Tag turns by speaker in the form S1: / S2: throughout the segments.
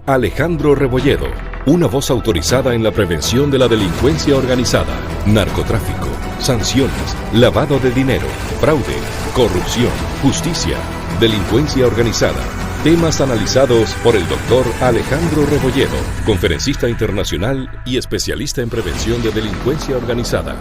S1: Alejandro Rebolledo, una voz autorizada en la prevención de la delincuencia organizada, narcotráfico, sanciones, lavado de dinero, fraude, corrupción, justicia, delincuencia organizada. Temas analizados por el doctor Alejandro Rebolledo, conferencista internacional y especialista en prevención de delincuencia organizada.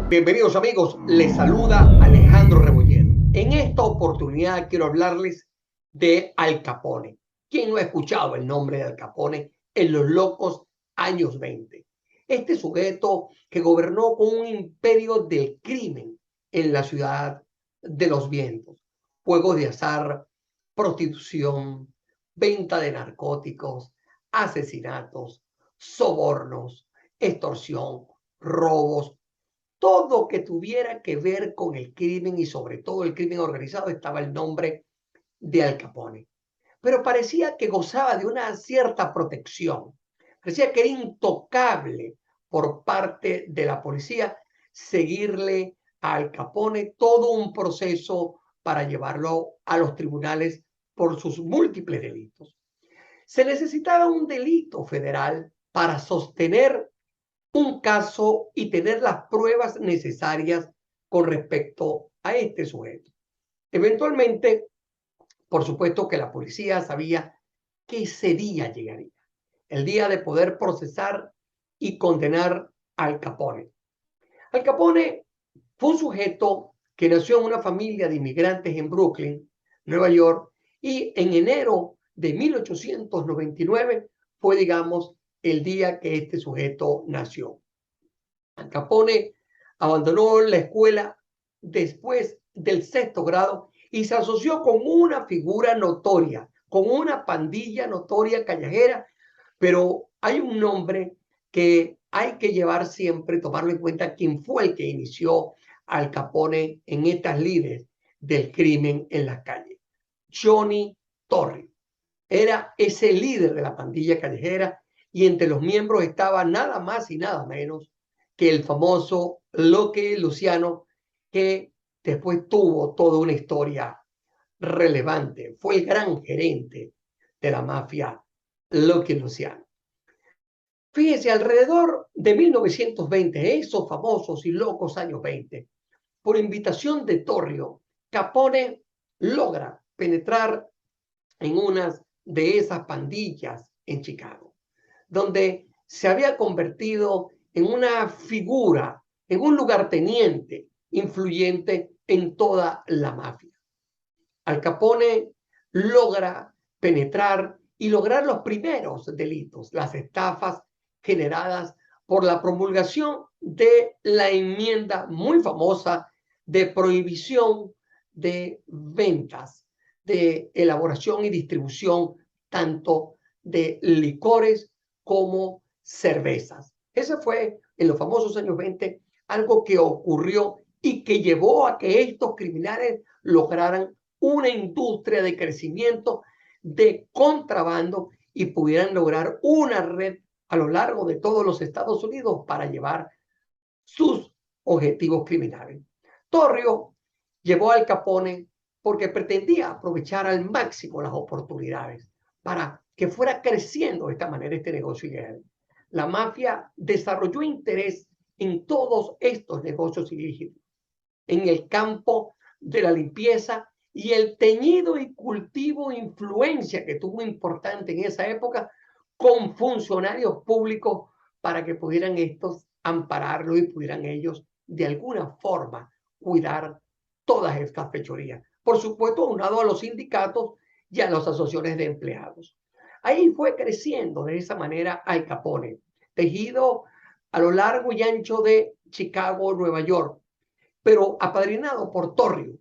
S2: Bienvenidos amigos, les saluda Alejandro Rebolledo. En esta oportunidad quiero hablarles de Al Capone. ¿Quién no ha escuchado el nombre de Al Capone en los locos años 20? Este sujeto que gobernó con un imperio del crimen en la ciudad de los vientos. Juegos de azar, prostitución, venta de narcóticos, asesinatos, sobornos, extorsión, robos. Todo que tuviera que ver con el crimen y sobre todo el crimen organizado estaba el nombre de Al Capone. Pero parecía que gozaba de una cierta protección. Parecía que era intocable por parte de la policía seguirle a Al Capone todo un proceso para llevarlo a los tribunales por sus múltiples delitos. Se necesitaba un delito federal para sostener un caso y tener las pruebas necesarias con respecto a este sujeto. Eventualmente, por supuesto que la policía sabía que ese día llegaría, el día de poder procesar y condenar a Al Capone. Al Capone fue un sujeto que nació en una familia de inmigrantes en Brooklyn, Nueva York, y en enero de 1899 fue, digamos, el día que este sujeto nació. Al Capone abandonó la escuela después del sexto grado y se asoció con una figura notoria, con una pandilla notoria callejera, pero hay un nombre que hay que llevar siempre, tomarlo en cuenta, quién fue el que inició Al Capone en estas lides del crimen en las calles. Johnny Torrio era ese líder de la pandilla callejera y entre los miembros estaba nada más y nada menos que el famoso Lucky Luciano, que después tuvo toda una historia relevante. Fue el gran gerente de la mafia Lucky Luciano. Fíjense, alrededor de 1920, esos famosos y locos años 20, por invitación de Torrio, Capone logra penetrar en una de esas pandillas en Chicago, donde se había convertido en una figura, en un lugarteniente influyente en toda la mafia. Al Capone logra penetrar y lograr los primeros delitos, las estafas generadas por la promulgación de la enmienda muy famosa de prohibición de ventas, de elaboración y distribución tanto de licores como cervezas. Ese fue en los famosos años 20 algo que ocurrió y que llevó a que estos criminales lograran una industria de crecimiento de contrabando y pudieran lograr una red a lo largo de todos los Estados Unidos para llevar sus objetivos criminales. Torrio llevó a Al Capone porque pretendía aprovechar al máximo las oportunidades para que fuera creciendo de esta manera este negocio ilegal. La mafia desarrolló interés en todos estos negocios ilícitos, en el campo de la limpieza y el teñido y cultivo influencia que tuvo importante en esa época con funcionarios públicos para que pudieran estos ampararlo y pudieran ellos de alguna forma cuidar todas estas fechorías. Por supuesto, aunado a los sindicatos y a las asociaciones de empleados. Ahí fue creciendo de esa manera Al Capone, tejido a lo largo y ancho de Chicago, Nueva York, pero apadrinado por Torrio.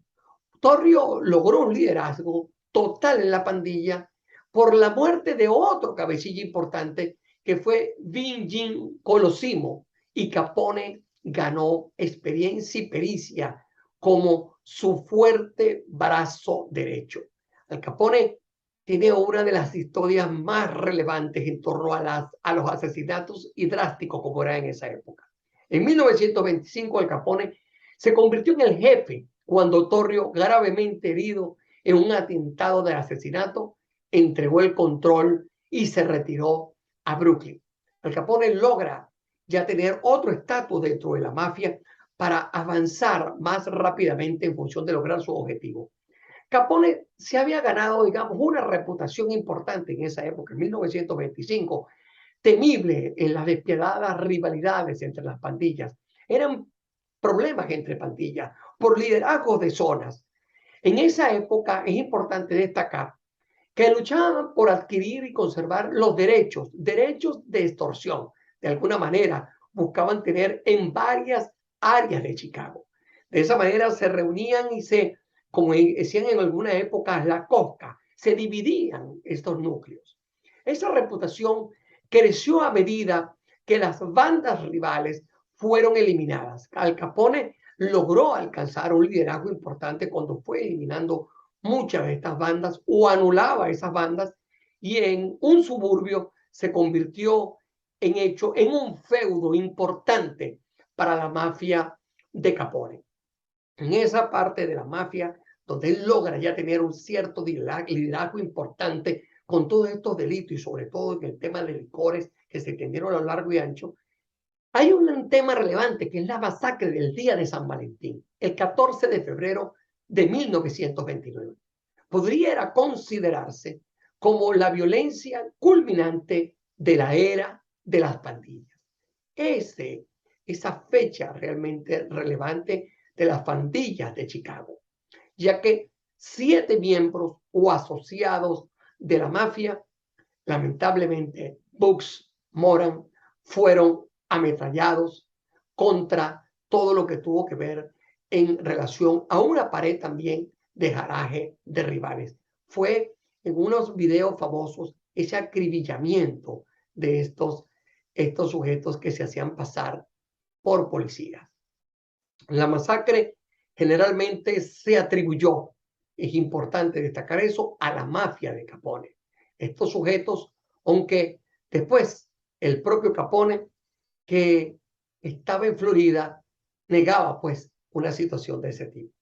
S2: Torrio logró un liderazgo total en la pandilla por la muerte de otro cabecilla importante que fue Vin Colosimo, y Capone ganó experiencia y pericia como su fuerte brazo derecho. Al Capone tiene una de las historias más relevantes en torno a los asesinatos y drásticos como era en esa época. En 1925 Al Capone se convirtió en el jefe cuando Torrio, gravemente herido en un atentado de asesinato, entregó el control y se retiró a Brooklyn. Al Capone logra ya tener otro estatus dentro de la mafia para avanzar más rápidamente en función de lograr su objetivo. Capone se había ganado, digamos, una reputación importante en esa época, en 1925, temible en las despiadadas rivalidades entre las pandillas. Eran problemas entre pandillas por liderazgos de zonas. En esa época es importante destacar que luchaban por adquirir y conservar los derechos de extorsión. De alguna manera buscaban tener en varias áreas de Chicago. De esa manera se reunían y como decían en alguna época, la cosca, se dividían estos núcleos. Esa reputación creció a medida que las bandas rivales fueron eliminadas. Al Capone logró alcanzar un liderazgo importante cuando fue eliminando muchas de estas bandas o anulaba esas bandas, y en un suburbio se convirtió en un feudo importante para la mafia de Capone. En esa parte de la mafia donde él logra ya tener un cierto liderazgo importante con todos estos delitos y sobre todo en el tema de licores que se extendieron a lo largo y ancho, hay un tema relevante que es la masacre del día de San Valentín, el 14 de febrero de 1929. Podría considerarse como la violencia culminante de la era de las pandillas. Esa fecha realmente relevante de las pandillas de Chicago, ya que 7 miembros o asociados de la mafia, lamentablemente Bugs, Moran, fueron ametrallados contra todo lo que tuvo que ver en relación a una pared también de garaje de rivales. Fue en unos videos famosos ese acribillamiento de estos sujetos que se hacían pasar por policías. La masacre generalmente se atribuyó, es importante destacar eso, a la mafia de Capone. Estos sujetos, aunque después el propio Capone, que estaba en Florida, negaba pues una situación de ese tipo.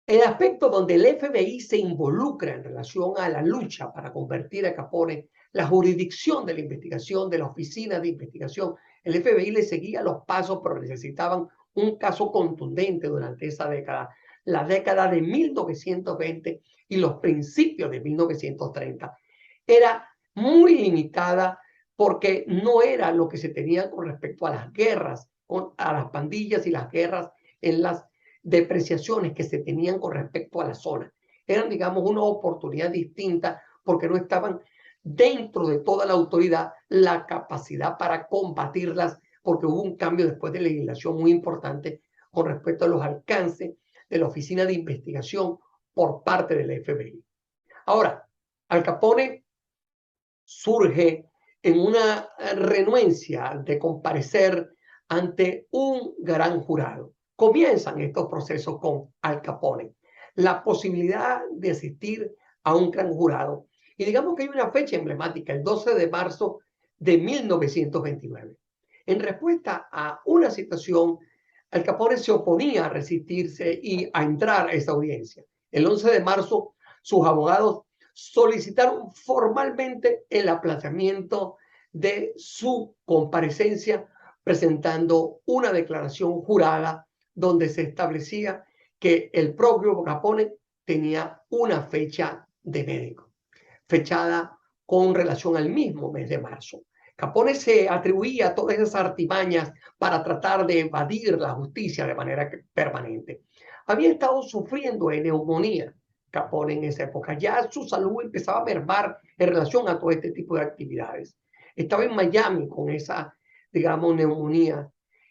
S2: El aspecto donde el FBI se involucra en relación a la lucha para convertir a Capone, la jurisdicción de la investigación, de la oficina de investigación, el FBI le seguía los pasos, pero necesitaban un caso contundente durante esa década, la década de 1920 y los principios de 1930. Era muy limitada porque no era lo que se tenía con respecto a las guerras, a las pandillas y las guerras en las depreciaciones que se tenían con respecto a la zona. Eran, digamos, una oportunidad distinta porque no estaban dentro de toda la autoridad la capacidad para combatirlas, porque hubo un cambio después de legislación muy importante con respecto a los alcances de la Oficina de Investigación por parte del FBI. Ahora, Al Capone surge en una renuencia de comparecer ante un gran jurado. Comienzan estos procesos con Al Capone, la posibilidad de asistir a un gran jurado. Y digamos que hay una fecha emblemática, el 12 de marzo de 1929. En respuesta a una situación, Al Capone se oponía a resistirse y a entrar a esa audiencia. El 11 de marzo, sus abogados solicitaron formalmente el aplazamiento de su comparecencia, presentando una declaración jurada donde se establecía que el propio Capone tenía una fecha de médico, fechada con relación al mismo mes de marzo. Capone se atribuía todas esas artimañas para tratar de evadir la justicia de manera permanente. Había estado sufriendo de neumonía Capone en esa época. Ya su salud empezaba a mermar en relación a todo este tipo de actividades. Estaba en Miami con esa, digamos, neumonía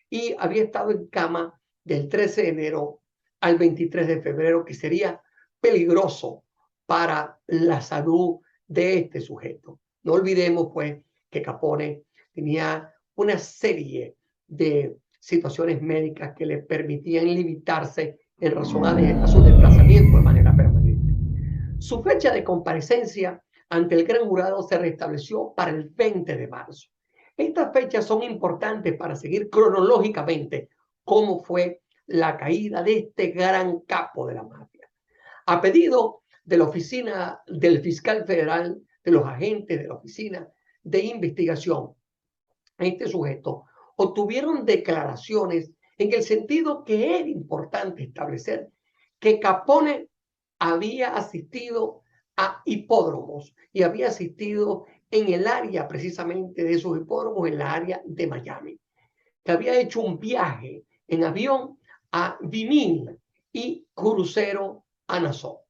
S2: y había estado en cama del 13 de enero al 23 de febrero, que sería peligroso para la salud de este sujeto. No olvidemos, pues, que Capone tenía una serie de situaciones médicas que le permitían limitarse en razón a su desplazamiento de manera permanente. Su fecha de comparecencia ante el gran jurado se restableció para el 20 de marzo. Estas fechas son importantes para seguir cronológicamente cómo fue la caída de este gran capo de la mafia. A pedido de la oficina del fiscal federal, de los agentes de la oficina de investigación, este sujeto, obtuvieron declaraciones en el sentido que era importante establecer que Capone había asistido a hipódromos y había asistido en el área precisamente de esos hipódromos, en la área de Miami, que había hecho un viaje en avión a Bimini y crucero a Nassau.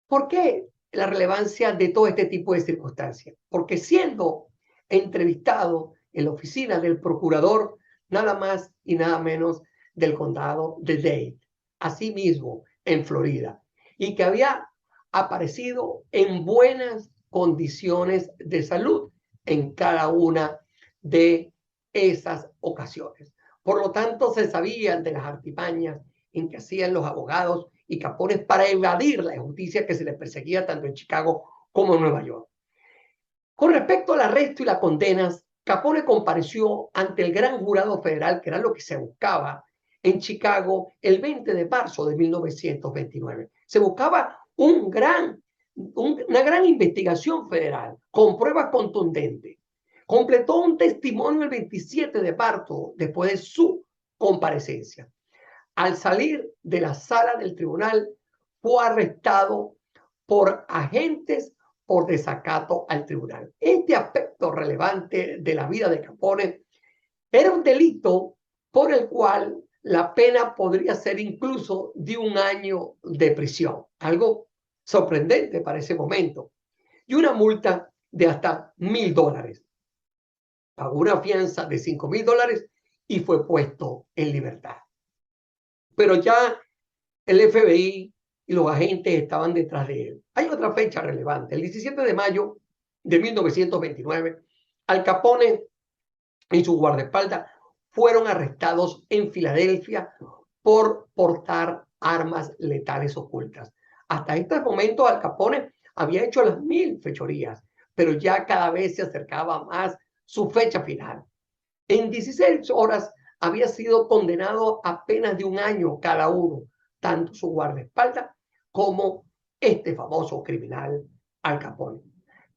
S2: ¿Por qué la relevancia de todo este tipo de circunstancias? Porque siendo entrevistado en la oficina del procurador, nada más y nada menos del condado de Dade, asimismo en Florida, y que había aparecido en buenas condiciones de salud en cada una de esas ocasiones. Por lo tanto, se sabían de las artimañas en que hacían los abogados y Capone para evadir la justicia que se les perseguía tanto en Chicago como en Nueva York. Con respecto al arresto y las condenas, Capone compareció ante el gran jurado federal, que era lo que se buscaba en Chicago el 20 de marzo de 1929. Se buscaba una gran investigación federal con pruebas contundentes. Completó un testimonio el 27 de marzo después de su comparecencia. Al salir de la sala del tribunal, fue arrestado por agentes por desacato al tribunal. Este aspecto relevante de la vida de Capone era un delito por el cual la pena podría ser incluso de 1 año de prisión, algo sorprendente para ese momento, y una multa de hasta $1,000. Pagó una fianza de $5,000 y fue puesto en libertad. Pero ya el FBI y los agentes estaban detrás de él. Hay otra fecha relevante. El 17 de mayo de 1929, Al Capone y su guardaespaldas fueron arrestados en Filadelfia por portar armas letales ocultas. Hasta este momento, Al Capone había hecho las 1,000 fechorías, pero ya cada vez se acercaba más su fecha final. En 16 horas había sido condenado a penas de 1 año cada uno, tanto su guardaespaldas como este famoso criminal Al Capone.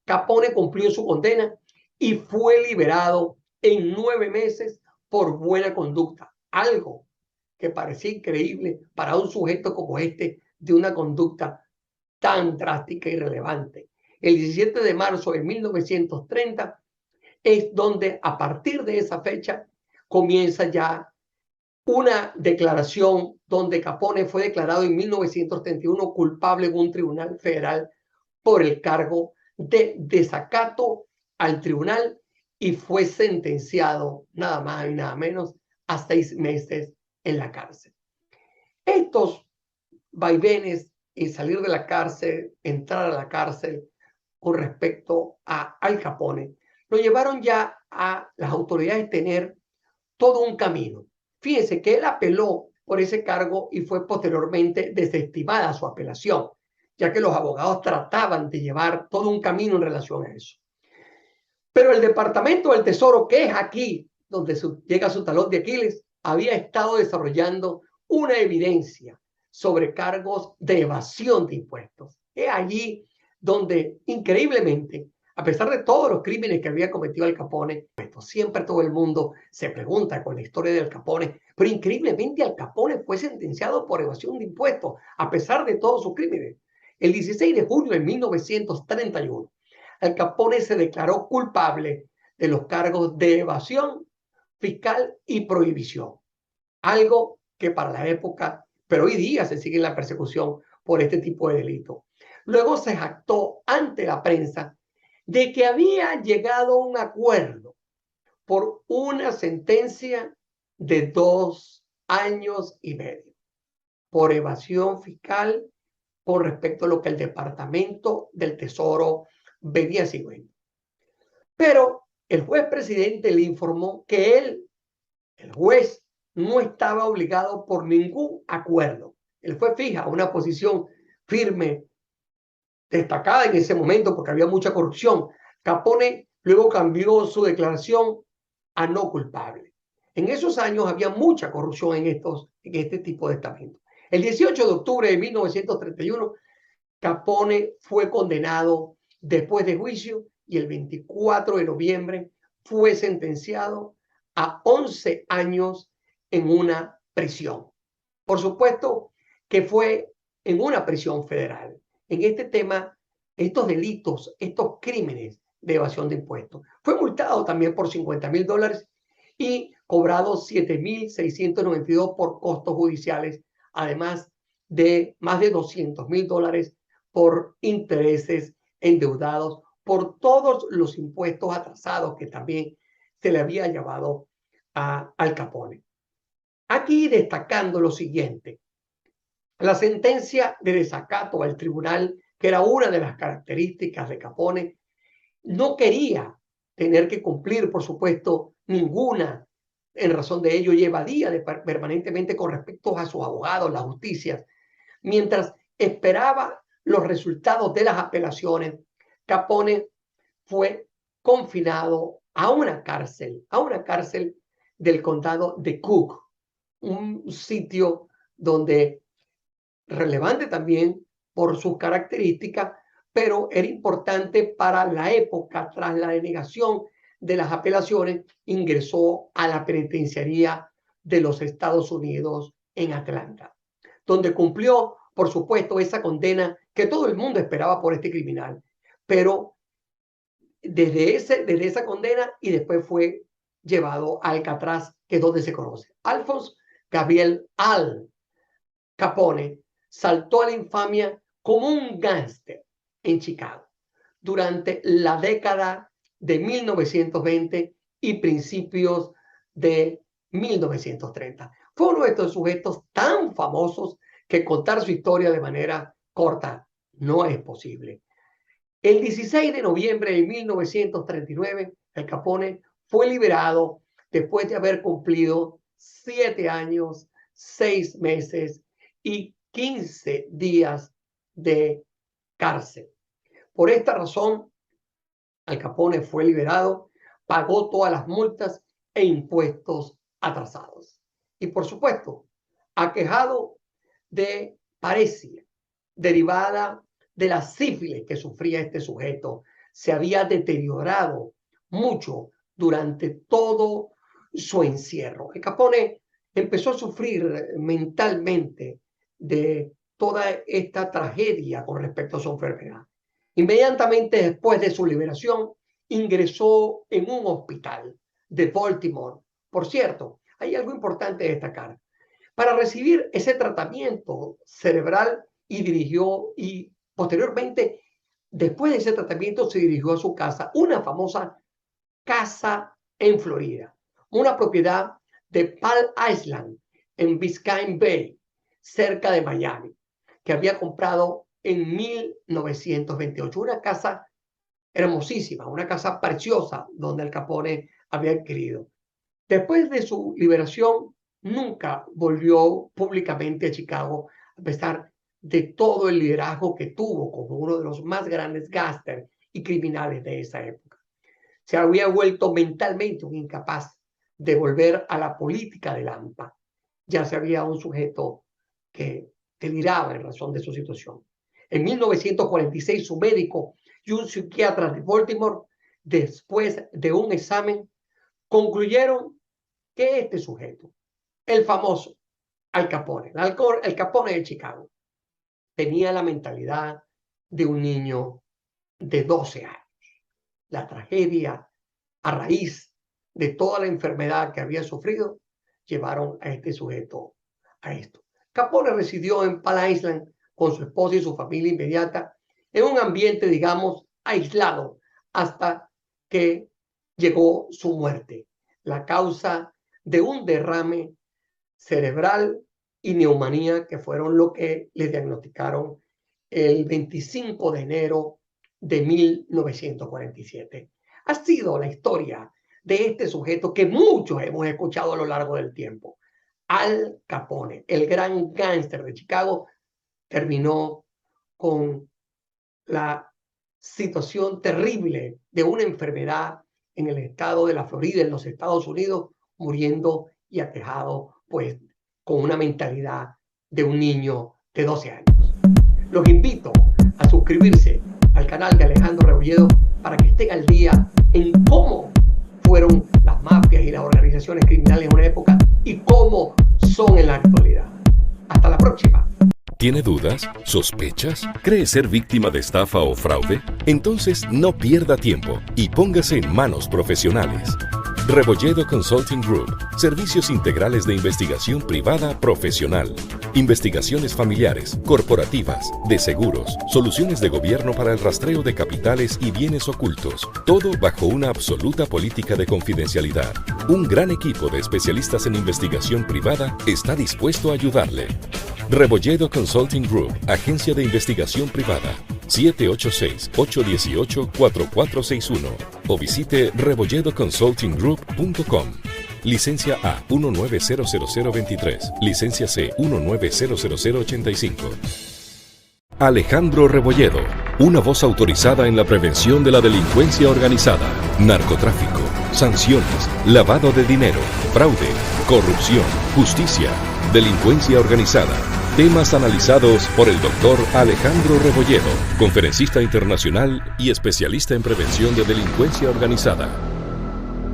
S2: Capone cumplió su condena y fue liberado en 9 meses por buena conducta, algo que parecía increíble para un sujeto como este de una conducta tan drástica y relevante. El 17 de marzo de 1930 es donde a partir de esa fecha comienza ya una declaración donde Capone fue declarado en 1931 culpable en un tribunal federal por el cargo de desacato al tribunal y fue sentenciado nada más y nada menos a 6 meses en la cárcel. Estos vaivenes y salir de la cárcel, entrar a la cárcel con respecto a Al Capone, lo llevaron ya a las autoridades tener todo un camino. Fíjense que él apeló por ese cargo y fue posteriormente desestimada su apelación, ya que los abogados trataban de llevar todo un camino en relación a eso. Pero el Departamento del Tesoro, que es aquí donde llega su talón de Aquiles, había estado desarrollando una evidencia sobre cargos de evasión de impuestos. Es allí donde, increíblemente, a pesar de todos los crímenes que había cometido Al Capone, siempre todo el mundo se pregunta con la historia de Al Capone, pero increíblemente Al Capone fue sentenciado por evasión de impuestos, a pesar de todos sus crímenes. El 16 de junio de 1931, Al Capone se declaró culpable de los cargos de evasión fiscal y prohibición, algo que para la época, pero hoy día se sigue en la persecución por este tipo de delito. Luego se jactó ante la prensa de que había llegado a un acuerdo por una sentencia de 2 años y medio por evasión fiscal con respecto a lo que el Departamento del Tesoro venía siguiendo. Pero el juez presidente le informó que el juez, no estaba obligado por ningún acuerdo. Él fue fija una posición firme, destacada en ese momento porque había mucha corrupción. Capone luego cambió su declaración a no culpable. En esos años había mucha corrupción en este tipo de estamentos. El 18 de octubre de 1931, Capone fue condenado después de juicio y el 24 de noviembre fue sentenciado a 11 años en una prisión. Por supuesto que fue en una prisión federal. En este tema, estos delitos, estos crímenes de evasión de impuestos. Fue multado también por $50,000 y cobrado $7,692 por costos judiciales, además de más de $200,000 por intereses endeudados por todos los impuestos atrasados que también se le había llevado a Al Capone. Aquí destacando lo siguiente: la sentencia de desacato al tribunal, que era una de las características de Capone, no quería tener que cumplir, por supuesto, ninguna. En razón de ello, evadía permanentemente con respecto a sus abogados, la justicia. Mientras esperaba los resultados de las apelaciones, Capone fue confinado a una cárcel del condado de Cook, un sitio donde relevante también por sus características, pero era importante para la época. Tras la denegación de las apelaciones, ingresó a la penitenciaría de los Estados Unidos en Atlanta, donde cumplió, por supuesto, esa condena que todo el mundo esperaba por este criminal. Pero desde esa condena y después fue llevado a Alcatraz, que es donde se conoce. Alphonse Gabriel Al Capone saltó a la infamia como un gángster en Chicago durante la década de 1920 y principios de 1930. Fue uno de estos sujetos tan famosos que contar su historia de manera corta no es posible. El 16 de noviembre de 1939, Al Capone fue liberado después de haber cumplido 7 años, 6 meses y 15 días de cárcel. Por esta razón, Al Capone fue liberado, pagó todas las multas e impuestos atrasados. Y por supuesto, aquejado de paresia derivada de la sífilis que sufría este sujeto, se había deteriorado mucho durante todo su encierro. Al Capone empezó a sufrir mentalmente de toda esta tragedia con respecto a su enfermedad. Inmediatamente después de su liberación, ingresó en un hospital de Baltimore. Por cierto, hay algo importante de destacar. Para recibir ese tratamiento cerebral y posteriormente, después de ese tratamiento, se dirigió a su casa, una famosa casa en Florida, una propiedad de Palm Island en Biscayne Bay, cerca de Miami, que había comprado en 1928. Una casa hermosísima, una casa preciosa donde Al Capone había adquirido. Después de su liberación, nunca volvió públicamente a Chicago, a pesar de todo el liderazgo que tuvo como uno de los más grandes gángsters y criminales de esa época. Se había vuelto mentalmente un incapaz de volver a la política del AMPA. Ya se había un sujeto que deliraba en razón de su situación. En 1946, su médico y un psiquiatra de Baltimore, después de un examen, concluyeron que este sujeto, el famoso Al Capone, el Capone de Chicago, tenía la mentalidad de un niño de 12 años. La tragedia a raíz de toda la enfermedad que había sufrido llevaron a este sujeto a esto. Capone residió en Palm Island con su esposa y su familia inmediata en un ambiente, digamos, aislado hasta que llegó su muerte, la causa de un derrame cerebral y neumonía, que fueron lo que le diagnosticaron el 25 de enero de 1947. Ha sido la historia de este sujeto que muchos hemos escuchado a lo largo del tiempo. Al Capone, el gran gángster de Chicago, terminó con la situación terrible de una enfermedad en el estado de la Florida, en los Estados Unidos, muriendo y aquejado, pues, con una mentalidad de un niño de 12 años. Los invito a suscribirse al canal de Alejandro Rebolledo para que estén al día en cómo fueron las mafias y las organizaciones criminales en una época y cómo son en la actualidad. Hasta la próxima.
S1: ¿Tiene dudas? ¿Sospechas? ¿Cree ser víctima de estafa o fraude? Entonces no pierda tiempo y póngase en manos profesionales. Rebolledo Consulting Group, servicios integrales de investigación privada profesional, investigaciones familiares, corporativas, de seguros, soluciones de gobierno para el rastreo de capitales y bienes ocultos, todo bajo una absoluta política de confidencialidad. Un gran equipo de especialistas en investigación privada está dispuesto a ayudarle. Rebolledo Consulting Group, agencia de investigación privada, 786-818-4461 o visite rebolledoconsultinggroup.com. Licencia A 190023, licencia C 190085. Alejandro Rebolledo, una voz autorizada en la prevención de la delincuencia organizada, narcotráfico, sanciones, lavado de dinero, fraude, corrupción, justicia, delincuencia organizada. Temas analizados por el Dr. Alejandro Rebolledo, conferencista internacional y especialista en prevención de delincuencia organizada.